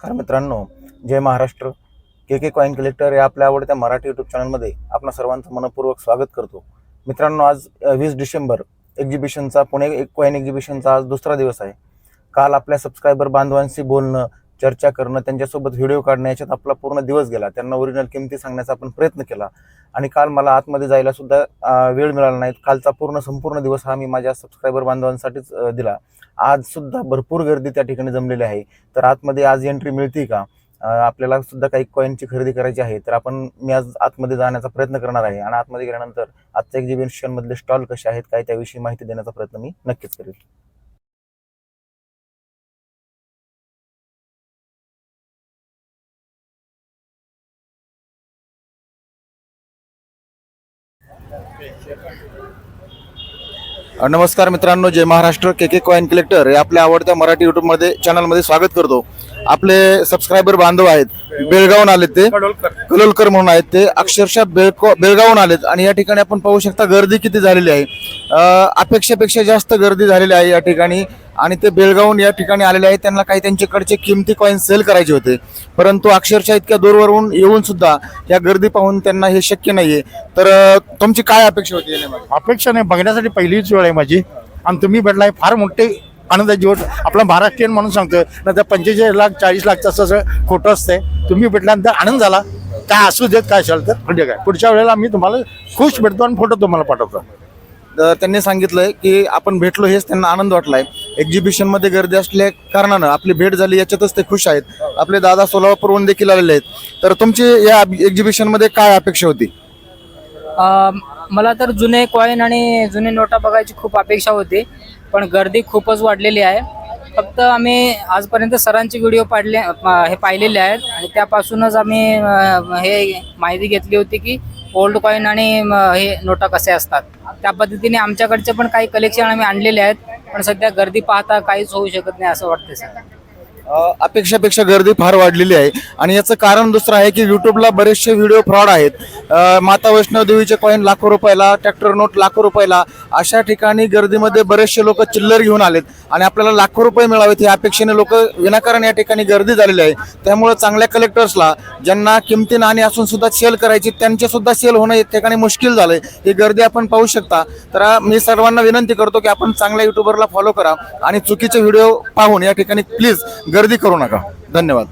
नमस्कार मित्रांनो, जय महाराष्ट्र. के coin collector या आपल्या आवडत्या मराठी यूट्यूब चॅनलमध्ये आपणा सर्वांचं मनपूर्वक स्वागत करतो. मित्रांनो, आज 20 डिसेंबर एक्झिबिशनचा पुणे कॉइन एक्झिबिशनचा आज दुसरा दिवस आहे. काल आपल्या सबस्क्रायबर बांधवांशी बोलणं, चर्चा करणं, त्यांच्यासोबत व्हिडिओ काढणं याच्यात आपला पूर्ण दिवस गेला. त्यांना ओरिजिनल किमती सांगण्याचा आपण प्रयत्न केला आणि काल मला आतमध्ये जायला सुद्धा वेळ मिळाला नाही. कालचा संपूर्ण दिवस हा मी माझ्या सबस्क्रायबर बांधवांसाठीच दिला. आज सुद्धा भरपूर गर्दी त्या ठिकाणी जमलेली आहे. तर आतमध्ये आज एंट्री मिळते का, आपल्याला सुद्धा काही कॉईनची खरेदी करायची आहे, तर मी आज आतमध्ये जाण्याचा प्रयत्न करणार आहे आणि आतमध्ये गेल्यानंतर आजच्या एक्झिबिशन मधले स्टॉल कसे आहेत काय त्याविषयी माहिती देण्याचा प्रयत्न मी नक्कीच करेल. नमस्कार मित्रांनो, जय महाराष्ट्र. के कॉइन कलेक्टर हे आपल्या आवडत्या मराठी यूट्यूब चॅनलमध्ये स्वागत करतो. आपले सबस्क्रायबर बांधव आहेत, बेळगावून आलेत, ते कलोलकर म्हणून आहेत, ते अक्षरशः बेळगावून आलेत आणि या ठिकाणी आपण पाहू शकता गर्दी किती झालेली आहे. अपेक्षेपेक्षा जास्त गर्दी झालेली आहे या ठिकाणी आणि ते बेळगावून या ठिकाणी आलेले आहेत. त्यांना काही त्यांच्याकडचे किमती कॉइन सेल करायचे होते, परंतु अक्षरशः इतक्या दूरवरून येऊन सुद्धा या गर्दी पाहून त्यांना हे शक्य नाहीये. तर तुमची काय अपेक्षा होती? अपेक्षा नाही, बघण्यासाठी पहिलीच वेळ आहे माझी आणि तुम्ही भेटलाय, फार मोठे आनंदाची गोष्ट. आपला महाराष्ट्रीयन म्हणून सांगतोय, नंतर 45 लाख 40 लाख तसं खोटं असतंय. तुम्ही भेटल्यानंतर आनंद झाला. काय असू देत, काय असेल तर म्हणजे काय, पुढच्या वेळेला मी तुम्हाला खुश भेटतो आणि फोटो तुम्हाला पाठवतो. त्यांनी सांगितलंय की आपण भेटलो, हेच त्यांना आनंद वाटलाय. एक्झिबिशन मध्ये गर्दी असल्या कारणानं आपली भेट झाली, याच्यातच ते खुश आहेत. आपले दादा सोलापूरहून देखील आलेले आहेत. तर तुमची या एक्झिबिशन मध्ये काय अपेक्षा होती? मला तर जुने कॉईन आणि जुने नोटा बघायची खूप अपेक्षा होती, पण गर्दी खूपच वाढलेली आहे. फक्त आम्ही आजपर्यंत सरांचे व्हिडिओ पाहिलेले आहेत आणि त्यापासूनच आम्ही हे माहिती घेतली होती की ओल्ड कॉईन आणि हे नोटा कसे असतात. त्या पद्धतीने आमच्याकडचे पण काही कलेक्शन आम्ही आणलेले आहेत, पण सध्या गर्दी पाहता काहीच होऊ शकत नाही असं वाटतं सर. अपेक्षापेक्षा गर्दी फार वाढलेली आहे आणि याचं कारण दुसरं आहे की युट्यूबला बरेचसे व्हिडिओ फ्रॉड आहेत. माता वैष्णव देवीचे कॉईन लाखो रुपयाला, ट्रॅक्टर नोट लाखो रुपयाला, अशा ठिकाणी गर्दीमध्ये बरेचसे लोक चिल्लर घेऊन आलेत आणि आपल्याला लाखो रुपये मिळावेत या अपेक्षेने लोक विनाकारण या ठिकाणी गर्दी झालेली आहे. त्यामुळे चांगल्या कलेक्टर्सला, ज्यांना किमती नाणी असून सुद्धा सेल करायची, त्यांचे सुद्धा सेल होणं या ठिकाणी मुश्किल झालंय. ही गर्दी आपण पाहू शकता. तर मी सर्वांना विनंती करतो की आपण चांगल्या युट्यूबरला फॉलो करा आणि चुकीचे व्हिडिओ पाहून या ठिकाणी प्लीज गर्दी करू नका. धन्यवाद.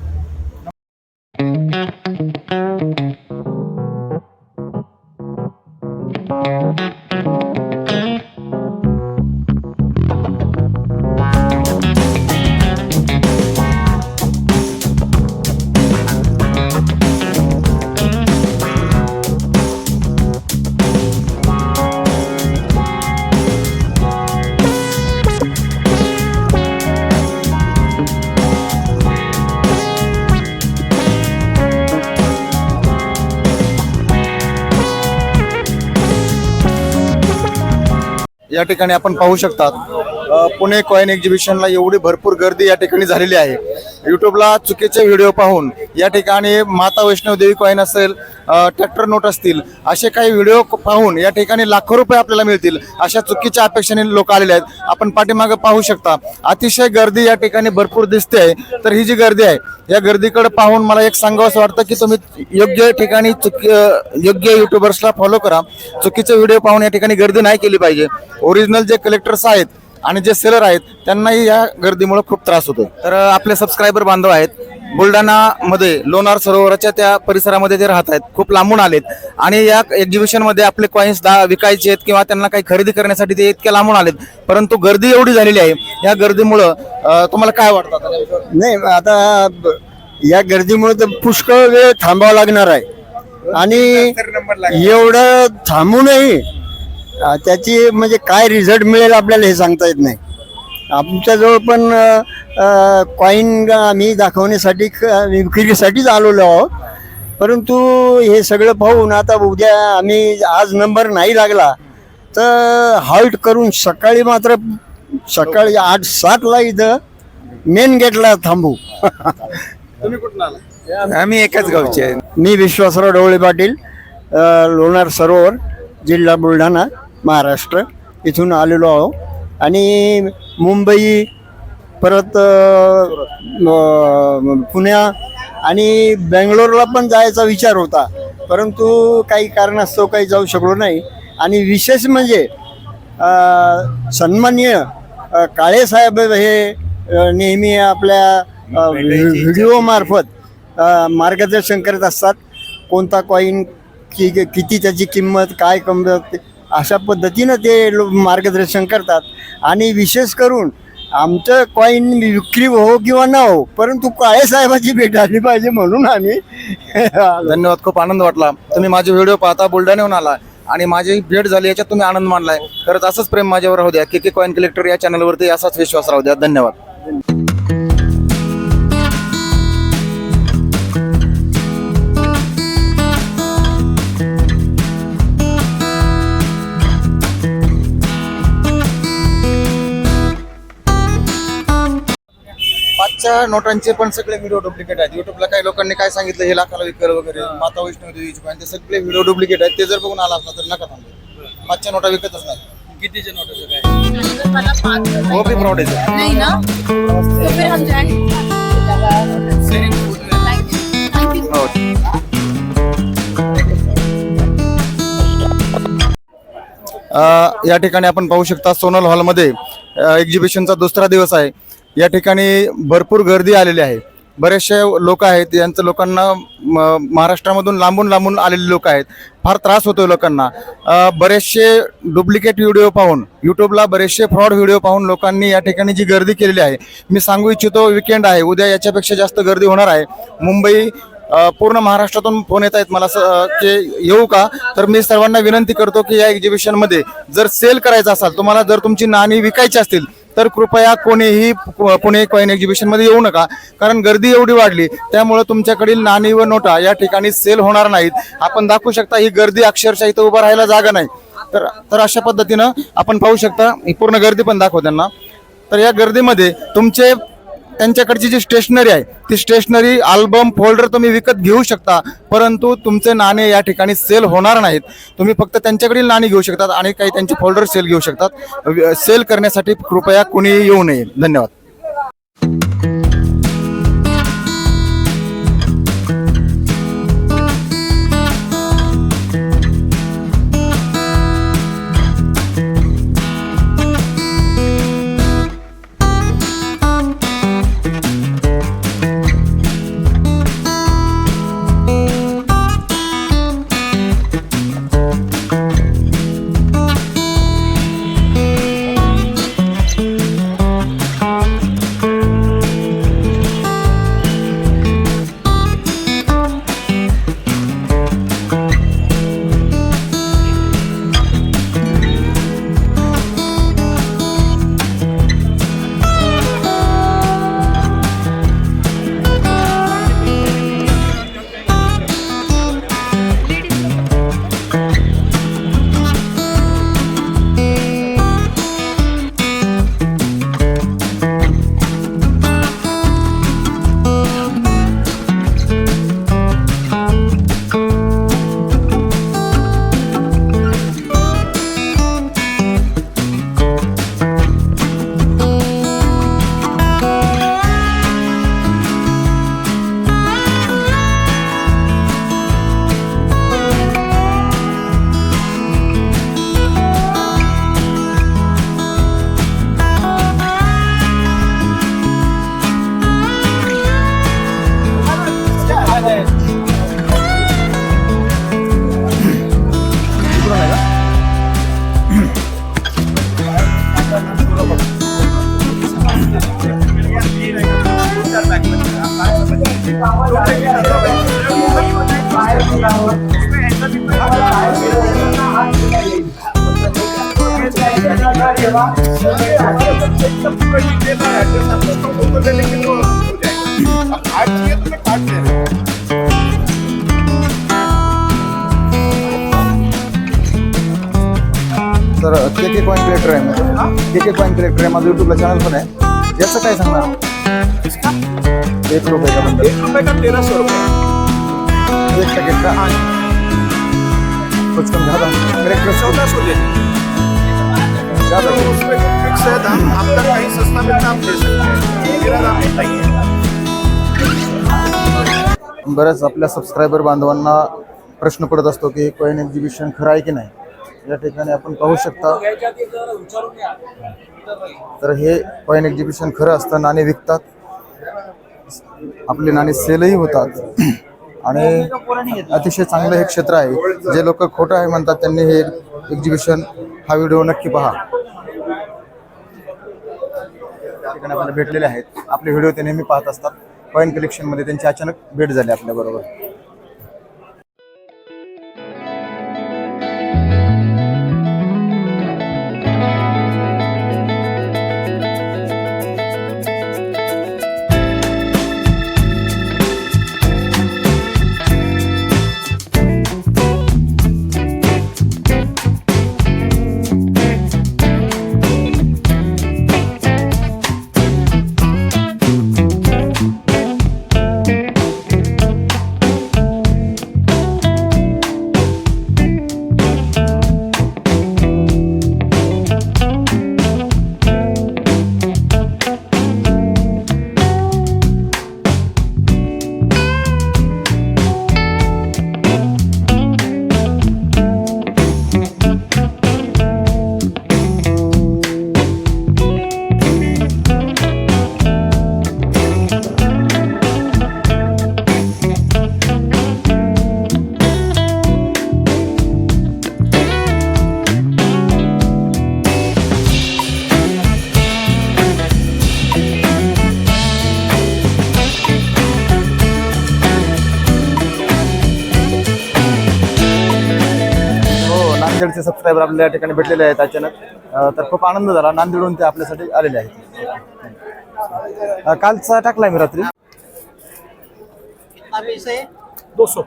या ठिकाणी आपण पाहू शकता पुणे कॉइन एक्झिबिशनला एवढी भरपूर गर्दी या ठिकाणी झालेली आहे. युट्यूबला चुकीचे व्हिडिओ पाहून या ठिकाणी माता वैष्णव देवी कॉइन असेल, ट्रॅक्टर नोट असतील, असे काही व्हिडिओ पाहून या ठिकाणी लाखो रुपये आपल्याला मिळतील अशा चुकीच्या अपेक्षेने लोक आलेले आहेत. आपण पाठीमागे पाहू शकता अतिशय गर्दी या ठिकाणी भरपूर दिसते आहे. तर ही जी गर्दी आहे या गर्दीकडे पाहून मला एक सांगावंसं वाटतं की तुम्ही योग्य ठिकाणी योग्य युट्यूबर्सला फॉलो करा. चुकीचे व्हिडिओ पाहून या ठिकाणी गर्दी नाही केली पाहिजे. ओरिजिनल जे कलेक्टर्स आहेत आणि जे सेलर आहेत त्यांनाही या गर्दीमुळे खूप त्रास होतो. तर आपले सबस्क्रायबर बांधव आहेत, बुलढाणामध्ये लोणार सरोवराच्या त्या परिसरामध्ये ते राहत आहेत, खूप लांबून आलेत आणि या एक्झिबिशन मध्ये आपले कॉइन्स विकायचे आहेत किंवा त्यांना काही खरेदी करण्यासाठी ते इतक्या लांबून आलेत, परंतु गर्दी एवढी झालेली आहे. या गर्दीमुळं तुम्हाला काय वाटतं? नाही, आता या गर्दीमुळे तर पुष्कळ वेळ थांबावं लागणार आहे आणि एवढं थांबूनही त्याची म्हणजे काय रिझल्ट मिळेल आपल्याला हे सांगता येत नाही. आमच्याजवळ पण कॉईन आम्ही दाखवण्यासाठी विक्रीसाठीच आलेलो आहोत, परंतु हे सगळं पाहून आता उद्या आम्ही आज नंबर नाही लागला तर हॉल्ट करून सकाळी 8-7ला इथं मेन गेटला थांबू. तुम्ही कुठून आला? आम्ही एकाच गावचे आहे. मी विश्वासराव ढवळे पाटील, लोणार सरोवर, जिल्हा बुलढाणा, महाराष्ट्र इथून आलेलो आहो आणि मुंबई परत पुण्या आणि बेंगलोरला पण जायचा विचार होता, परंतु काही कारणास्तव काही जाऊ शकलो नाही. आणि विशेष म्हणजे सन्माननीय काळे साहेब हे नेहमी आपल्या व्हिडिओ मार्फत मार्गदर्शन करत असतात. कोणता कॉईन किती त्याची किंमत काय किंमत अशा पद्धतीनं ते मार्गदर्शन करतात. आणि विशेष करून आमचं कॉईन विक्री हो किंवा न हो, परंतु काळे साहेबाची भेट आली पाहिजे म्हणून आम्ही धन्यवाद. खूप आनंद वाटला. तुम्ही माझे व्हिडिओ पाहता बुलढाण्याहून आला आणि माझी भेट झाली याच्यात तुम्ही आनंद मानलाय. खरंच असंच प्रेम माझ्यावर राहू द्या. के कॉईन कलेक्टर या चॅनलवरती असाच विश्वास राहू द्या. धन्यवाद. पाचच्या नोटांचे पण सगळे व्हिडिओ डुप्लिकेट आहेत. युट्यूबला काही लोकांनी काय सांगितलं हे लाखाला विकल वगैरे, माता वैष्णवी देवीची पण ते सगळे व्हिडिओ डुप्लिकेट आहेत. ते जर बघून आला असला तर नका थांबू. पाचच्या नोटा विकतच नाही. कितीचे नोटाचं काय हो बी फ्रॉड आहे. नहीं ना तो फिर हम जाएंगे. Thank you. हो. या ठिकाणी आपण पाहू शकता सोनल हॉलमध्ये एक्झिबिशनचा दुसरा दिवस आहे. या ठिकाणी भरपूर गर्दी आलेली आहे. बरेचसे लोक आहेत, यांचं लोकांना महाराष्ट्रामधून लांबून लांबून आलेले लोक आहेत. फार त्रास होतो लोकांना. बरेचसे डुप्लिकेट व्हिडिओ पाहून, यूट्यूबला बरेचसे फ्रॉड व्हिडिओ पाहून लोकांनी या ठिकाणी जी गर्दी केलेली आहे. मी सांगू इच्छितो विकेंड आहे, उद्या याच्यापेक्षा जास्त गर्दी होणार आहे. मुंबई पूर्ण महाराष्ट्रातून फोन येत आहेत मला की येऊ का. तर मी सर्वांना विनंती करतो की या एक्झिबिशनमध्ये जर सेल करायचं असाल, तुम्हाला जर तुमची नाणी विकायची असतील तर कृपया कोणीही पुणे कॉईन एक्झिबिशनमध्ये येऊ नका. कारण गर्दी एवढी वाढली त्यामुळे तुमच्याकडील नाणी व नोटा या ठिकाणी सेल होणार नाहीत. आपण दाखवू शकता ही गर्दी अक्षरशः इथं उभं राहायला जागा नाही. तर अशा पद्धतीनं आपण पाहू शकता. ही पूर्ण गर्दी पण दाखव त्यांना. तर या गर्दीमध्ये तुमचे त्यांच्याकडची जी स्टेशनरी आहे ती स्टेशनरी, अल्बम, फोल्डर तुम्ही विकत घेऊ शकता, परंतु तुमचे नाणे या ठिकाणी सेल होणार नाहीत. तुम्ही फक्त त्यांच्याकडील नाणी घेऊ शकतात आणि काही त्यांचे फोल्डर सेल घेऊ शकतात. सेल करण्यासाठी कृपया कुणीही येऊ नये. धन्यवाद. तर के कॉईन कलेक्टर आहे. के कॉईन कलेक्टर आहे माझं यूट्यूबला चॅनल पण आहे. याचं काय सांगणार? 1 रुपये का बंडल? 1 रुपये का 1300 रुपये. 1 पैकेट का? कुछ कम ज़्यादा कलेक्टर 1400 दे. ज़्यादा से दाम आप तक कहीं सस्ता मिलता आप ले सकते हैं, मेरा दाम इतना ही है। बऱ्याच आपल्या सबस्क्रायबर बांधवांना प्रश्न पडत असतो की कॉइन एक्झिबिशन खरं आहे की नाही. या ठिकाणी आपण पाहू शकता तर हे कॉइन एक्झिबिशन खरं असतं. नाणे विकतात, आपले नाणे सेलही होतात आणि अतिशय चांगलं हे क्षेत्र आहे. जे लोक खोटं आहे म्हणतात त्यांनी हे एक्झिबिशन हा व्हिडिओ नक्की पहा. त्या ठिकाणी आपल्याला भेटलेले आहेत. आपले व्हिडिओ ते नेहमी पाहत असतात. कॉइन कलेक्शनमध्ये त्यांची अचानक भेट झाली आपल्याबरोबर. नांदेडचे सबस्क्रायबर आपल्याला या ठिकाणी भेटलेले आहेत अचानक. तर खूप आनंद झाला. नांदेडहून ते आपल्यासाठी आलेले आहेत. कालचा टाकलाय मी रात्री. 200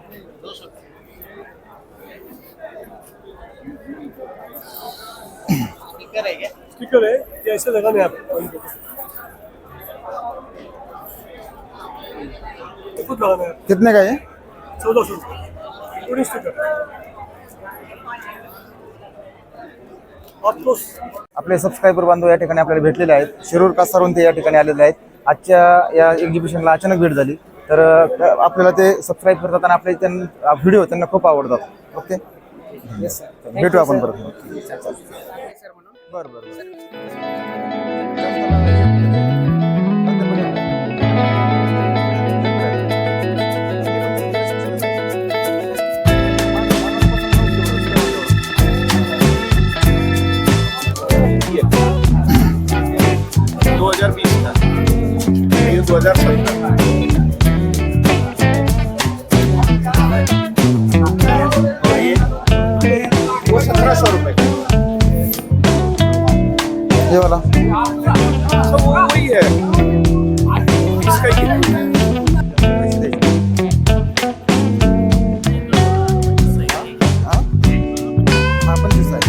स्टिकर है ये ऐसे लगाने आप खुद लगाना है. कितने का आहे? 1400 पूरी स्टिकर आपको. आपले सबस्क्रायबर बांधव या ठिकाणी आपल्याला भेटलेले आहेत. शिरूर कासारून ते या ठिकाणी आलेले आहेत. आजच्या या एक्झिबिशनला अचानक भेट झाली. तर आपल्याला ते सबस्क्राईब करतात आणि आपले व्हिडिओ त्यांना खूप आवडतात. ओके, भेटू आपण परत. बरं बरं. ये 2017 वो 1700 रुपए. ये वाला तो वो वही है इसका ही है. हाँ 25 आहे.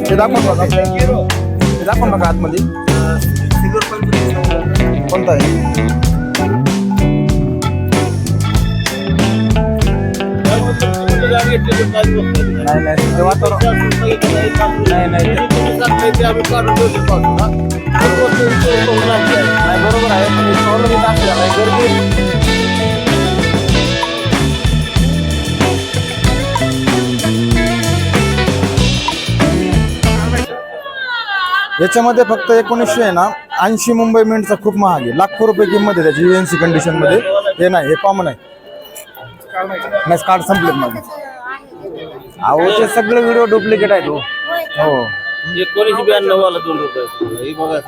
ते दाखवून बघा. ते दाखवून बघा आतमध्ये कोणता आहे. नाही नाही ते वातावरण नाही नाही बरोबर आहे. पण गर्दी याच्यामध्ये फक्त 1900 आहे ना 80 मुंबई मिंटचा खूप महाग आहे, लाखो रुपये किंमत आहे त्याची UNC कंडिशन मध्ये. हे नाही, हे कॉमन आहे. नाही कार्ड संपलेत माझे. अहो ते सगळे व्हिडिओ डुप्लिकेट आहेत हो. हो 1992 वाला 2 रुपये हे बघा.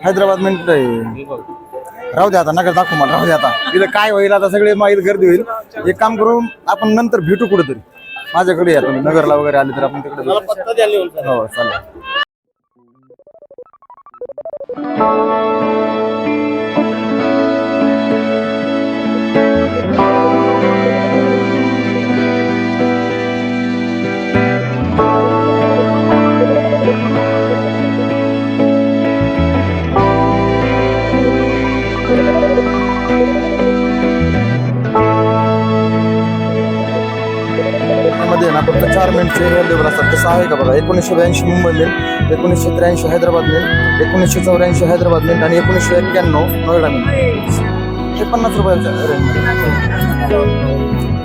हैदराबाद मिंट आहे. राहू द्या आता, नका दाखवू मला, राहू द्या आता. इथं काय होईल आता, सगळे माहीत गर्दी होईल. एक काम करू आपण, नंतर भेटू कुठेतरी. माझ्याकडे या तुम्ही, नगरला वगैरे आले तर आपण तिकडे भेटू. पत्ता द्या लिहून. हो चालेल. मध्ये ना फक्त 4 मिनिटचे अवेलेबल असतात. तसं आहे का बघा. 1982 Mumbai mint, 1983 Hyderabad mint, 1984 Hyderabad mint आणि 1991 नोएडा मिंट. हे 50 रुपयाच्या रेंजमध्ये.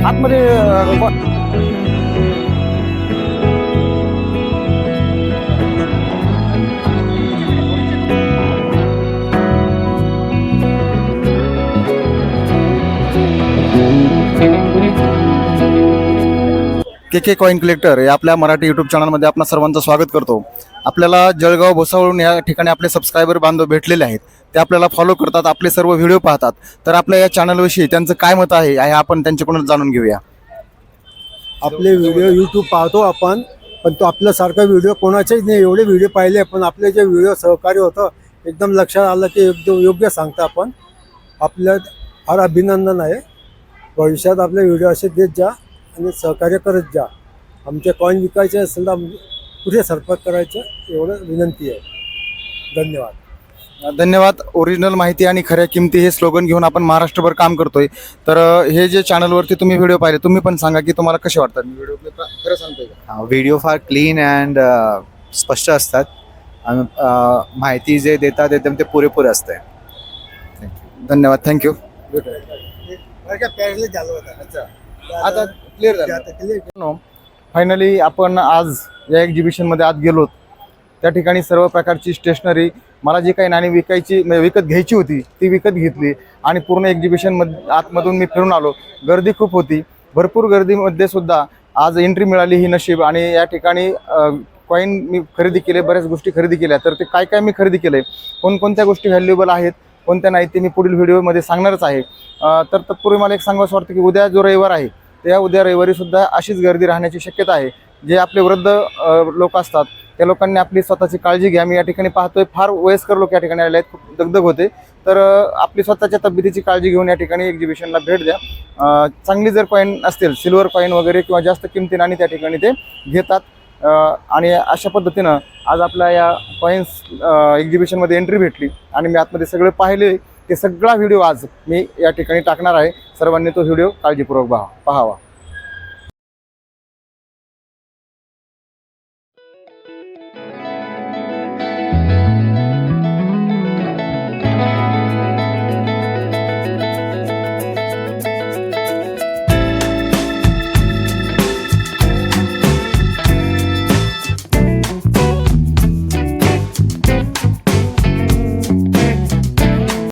आतमध्ये के कॉइन कलेक्टर या आपल्या मराठी यूट्यूब चॅनलमध्ये आपणा सर्वांचं स्वागत करतो. आपल्याला जळगाव भुसावळून या ठिकाणी आपले सबस्क्रायबर बांधव भेटलेले आहेत. ते आपल्याला फॉलो करतात, आपले सर्व व्हिडिओ पाहतात. तर आपल्या या चॅनलविषयी त्यांचं काय मत आहे आपण त्यांच्याकडून जाणून घेऊया. आपले व्हिडिओ यूट्यूब पाहतो आपण, पण तो आपल्यासारखा व्हिडिओ कोणाचेच नाही. एवढे व्हिडिओ पाहिले, पण आपले जे व्हिडिओ सहकार्य होतं एकदम लक्षात आलं की एकदम योग्य सांगता आपण. आपलं फार अभिनंदन आहे. भविष्यात आपले व्हिडिओ असे देत जा आणि सहकार्य करत जा. आमचे कॉईन विकायचे असेल तर पुढे संपर्क करायचं एवढं विनंती आहे. धन्यवाद. धन्यवाद. ओरिजिनल माहिती आणि खऱ्या किमती हे स्लोगन घेऊन आपण महाराष्ट्रभर काम करतोय. तर हे जे चॅनलवरती तुम्ही व्हिडिओ पाहिले, तुम्ही पण सांगा की तुम्हाला कसे वाटतात व्हिडिओ. खरं सांगतोय का? व्हिडिओ फार क्लीन अँड स्पष्ट असतात आणि माहिती जे देतात एकदम ते पुरेपूर असते. धन्यवाद. थँक्यू. आता क्लिअर झालं. फायनली आपण आज या एक्झिबिशनमध्ये आत गेलो. त्या ठिकाणी सर्व प्रकारची स्टेशनरी मला जी काही नाणी विकत घ्यायची होती ती विकत घेतली आणि पूर्ण एक्झिबिशनमध्ये आतमधून मी फिरून आलो. गर्दी खूप होती, भरपूर गर्दीमध्ये सुद्धा आज एंट्री मिळाली ही नशीब. आणि या ठिकाणी कॉईन मी खरेदी केले, बऱ्याच गोष्टी खरेदी केल्या. तर ते काय काय मी खरेदी केलं आहे, कोणकोणत्या गोष्टी व्हॅल्युएबल आहेत, कोणत्या नाही, ते मी पुढील व्हिडिओमध्ये सांगणारच आहे. तर तत्पूर्वी मला एक सांगावंसं वाटतं की उद्या जो रविवार आहे त्या उद्या रविवारी सुद्धा अशीच गर्दी राहण्याची शक्यता आहे. जे आपले वृद्ध लोक असतात त्या लोकांनी आपली स्वतःची काळजी घ्या. मी या ठिकाणी पाहतोय फार वयस्कर लोक या ठिकाणी आले आहेत, खूप दगदग होते. तर आपली स्वतःच्या तब्येतीची काळजी घेऊन या ठिकाणी एक्झिबिशनला भेट द्या. चांगली जर कॉईन असतील, सिल्वर कॉईन वगैरे किंवा जास्त किमतीने आणि त्या ठिकाणी ते घेतात. आणि अशा पद्धतीनं आज आपल्या या कॉईन्स एक्झिबिशनमध्ये एंट्री भेटली आणि मी आतमध्ये सगळे पाहिले. ते सगळा व्हिडिओ आज मी या ठिकाणी टाकणार आहे. सर्वांनी तो व्हिडिओ काळजीपूर्वक पाहावा.